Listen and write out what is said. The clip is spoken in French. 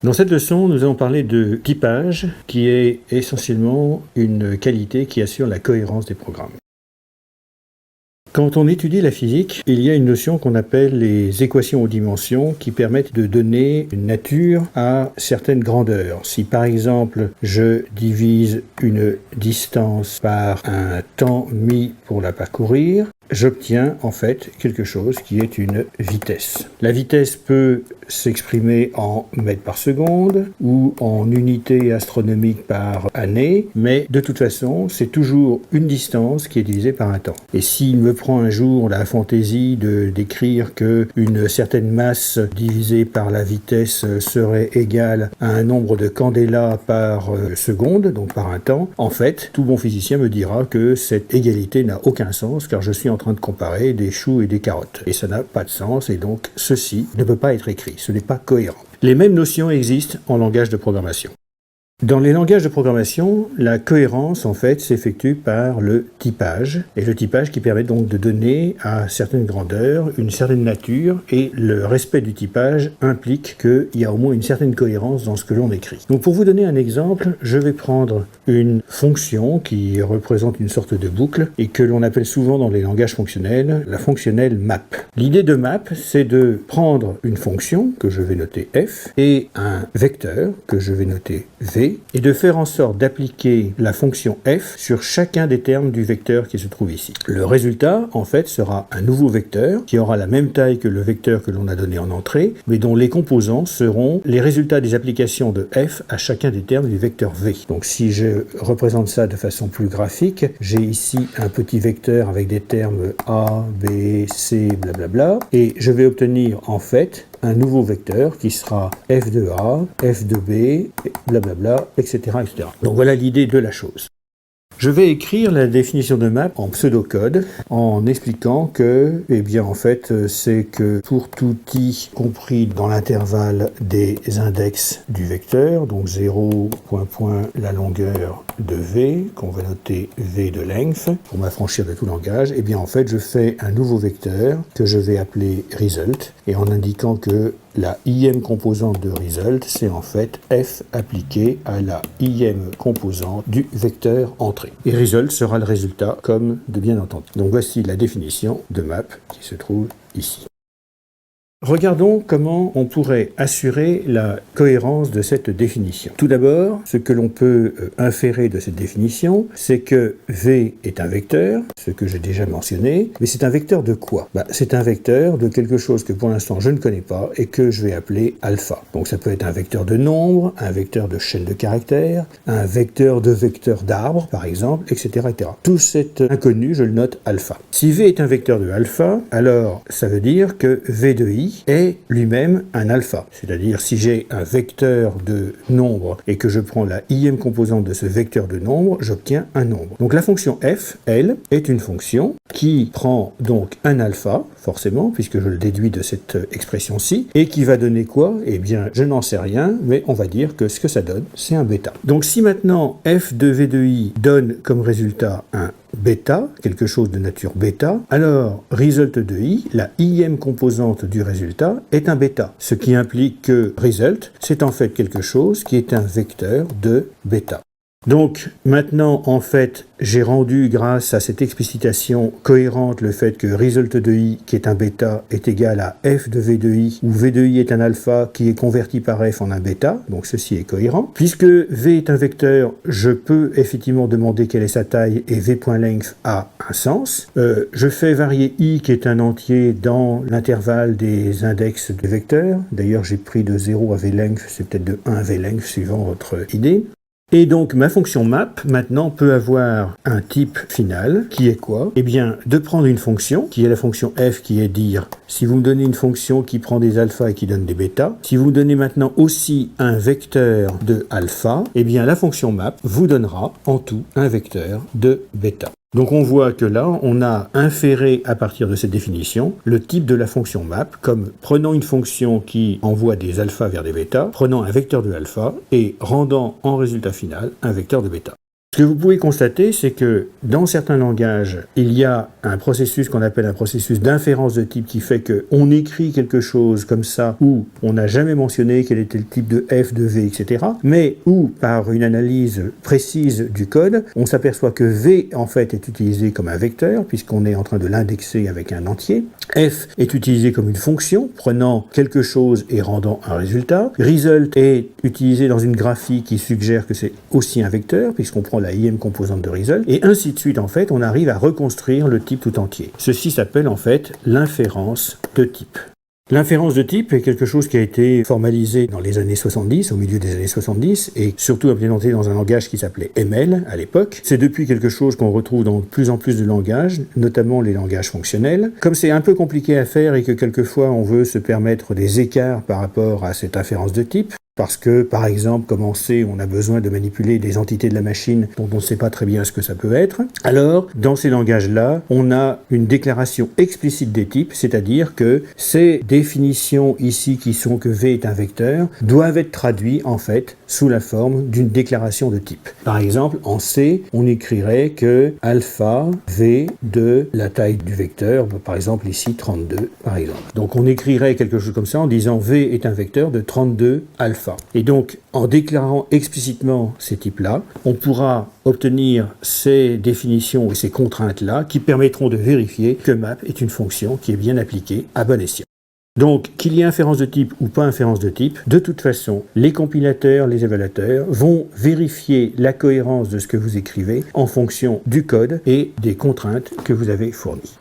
Dans cette leçon, nous allons parler de typage, qui est essentiellement une qualité qui assure la cohérence des programmes. Quand on étudie la physique, il y a une notion qu'on appelle les équations aux dimensions qui permettent de donner une nature à certaines grandeurs. Si par exemple je divise une distance par un temps mis pour la parcourir, j'obtiens en fait quelque chose qui est une vitesse. La vitesse peut s'exprimer en mètres par seconde ou en unités astronomiques par année, mais de toute façon, c'est toujours une distance qui est divisée par un temps. Et s'il me prend un jour la fantaisie de d'écrire que une certaine masse divisée par la vitesse serait égale à un nombre de candela par seconde, donc par un temps, en fait, tout bon physicien me dira que cette égalité n'a aucun sens car je suis en train de comparer des choux et des carottes. Et ça n'a pas de sens et donc ceci ne peut pas être écrit. Ce n'est pas cohérent. Les mêmes notions existent en langage de programmation. Dans les langages de programmation, la cohérence en fait s'effectue par le typage, et le typage qui permet donc de donner à certaines grandeurs une certaine nature, et le respect du typage implique qu'il y a au moins une certaine cohérence dans ce que l'on écrit. Donc pour vous donner un exemple, je vais prendre une fonction qui représente une sorte de boucle, et que l'on appelle souvent dans les langages fonctionnels la fonctionnelle map. L'idée de map, c'est de prendre une fonction que je vais noter f, et un vecteur que je vais noter v, et de faire en sorte d'appliquer la fonction f sur chacun des termes du vecteur qui se trouve ici. Le résultat, en fait, sera un nouveau vecteur qui aura la même taille que le vecteur que l'on a donné en entrée, mais dont les composants seront les résultats des applications de f à chacun des termes du vecteur v. Donc si je représente ça de façon plus graphique, j'ai ici un petit vecteur avec des termes a, b, c, blablabla, et je vais obtenir en fait un nouveau vecteur qui sera f de a, f de b, blablabla, etc., etc. Donc voilà l'idée de la chose. Je vais écrire la définition de map en pseudocode en expliquant que, eh bien en fait, c'est que pour tout i compris dans l'intervalle des index du vecteur, donc 0, point, point, la longueur de v, qu'on va noter v de length, pour m'affranchir de tout langage, eh bien en fait je fais un nouveau vecteur que je vais appeler result, et en indiquant que la ième composante de result, c'est en fait f appliqué à la ième composante du vecteur entrée. Et result sera le résultat comme de bien entendu. Donc voici la définition de map qui se trouve ici. Regardons comment on pourrait assurer la cohérence de cette définition. Tout d'abord, ce que l'on peut inférer de cette définition, c'est que V est un vecteur, ce que j'ai déjà mentionné, mais c'est un vecteur de quoi? C'est un vecteur de quelque chose que pour l'instant je ne connais pas et que je vais appeler alpha. Donc ça peut être un vecteur de nombre, un vecteur de chaîne de caractères, un vecteur de vecteur d'arbre par exemple, etc., etc. Tout cet inconnu, je le note alpha. Si V est un vecteur de alpha, alors ça veut dire que V de i est lui-même un alpha. C'est-à-dire si j'ai un vecteur de nombre et que je prends la ième composante de ce vecteur de nombre, j'obtiens un nombre. Donc la fonction f, elle, est une fonction qui prend donc un alpha, forcément, puisque je le déduis de cette expression-ci, et qui va donner quoi? Eh bien, je n'en sais rien, mais on va dire que ce que ça donne, c'est un bêta. Donc si maintenant f de v de i donne comme résultat un bêta, quelque chose de nature bêta, alors result de i, la ième composante du résultat, est un bêta. Ce qui implique que result, c'est en fait quelque chose qui est un vecteur de bêta. Donc maintenant, en fait, j'ai rendu grâce à cette explicitation cohérente le fait que result de i, qui est un bêta, est égal à f de v de i, où v de i est un alpha qui est converti par f en un bêta, donc ceci est cohérent. Puisque v est un vecteur, je peux effectivement demander quelle est sa taille et v.length a un sens. Je fais varier i, qui est un entier, dans l'intervalle des index des vecteurs. D'ailleurs, j'ai pris de 0 à v.length, c'est peut-être de 1 à v.length, suivant votre idée. Et donc ma fonction map maintenant peut avoir un type final qui est quoi? Eh bien de prendre une fonction qui est la fonction f qui est dire si vous me donnez une fonction qui prend des alphas et qui donne des bêtas, si vous me donnez maintenant aussi un vecteur de alpha, eh bien la fonction map vous donnera en tout un vecteur de bêta. Donc on voit que là, on a inféré à partir de cette définition le type de la fonction map comme prenant une fonction qui envoie des alphas vers des bêtas, prenant un vecteur de alpha et rendant en résultat final un vecteur de bêta. Ce que vous pouvez constater, c'est que dans certains langages, il y a un processus qu'on appelle un processus d'inférence de type qui fait qu'on écrit quelque chose comme ça où on n'a jamais mentionné quel était le type de F, de V, etc. Mais où, par une analyse précise du code, on s'aperçoit que V, en fait, est utilisé comme un vecteur puisqu'on est en train de l'indexer avec un entier. F est utilisé comme une fonction, prenant quelque chose et rendant un résultat. Result est utilisé dans une graphie qui suggère que c'est aussi un vecteur puisqu'on prend la IM composante de result, et ainsi de suite. En fait, on arrive à reconstruire le type tout entier. Ceci s'appelle en fait l'inférence de type. L'inférence de type est quelque chose qui a été formalisé dans les années 70, au milieu des années 70, et surtout implémenté dans un langage qui s'appelait ML à l'époque. C'est depuis quelque chose qu'on retrouve dans de plus en plus de langages, notamment les langages fonctionnels. Comme c'est un peu compliqué à faire et que quelquefois on veut se permettre des écarts par rapport à cette inférence de type, parce que, par exemple, comme on sait, on a besoin de manipuler des entités de la machine dont on ne sait pas très bien ce que ça peut être. Alors, dans ces langages-là, on a une déclaration explicite des types, c'est-à-dire que ces définitions ici qui sont que V est un vecteur doivent être traduites, en fait, sous la forme d'une déclaration de type. Par exemple, en C, on écrirait que alpha V de la taille du vecteur, par exemple ici 32, par exemple. Donc on écrirait quelque chose comme ça en disant V est un vecteur de 32 alpha. Et donc, en déclarant explicitement ces types-là, on pourra obtenir ces définitions et ces contraintes-là qui permettront de vérifier que map est une fonction qui est bien appliquée à bon escient. Donc, qu'il y ait inférence de type ou pas inférence de type, de toute façon, les compilateurs, les évaluateurs vont vérifier la cohérence de ce que vous écrivez en fonction du code et des contraintes que vous avez fournies.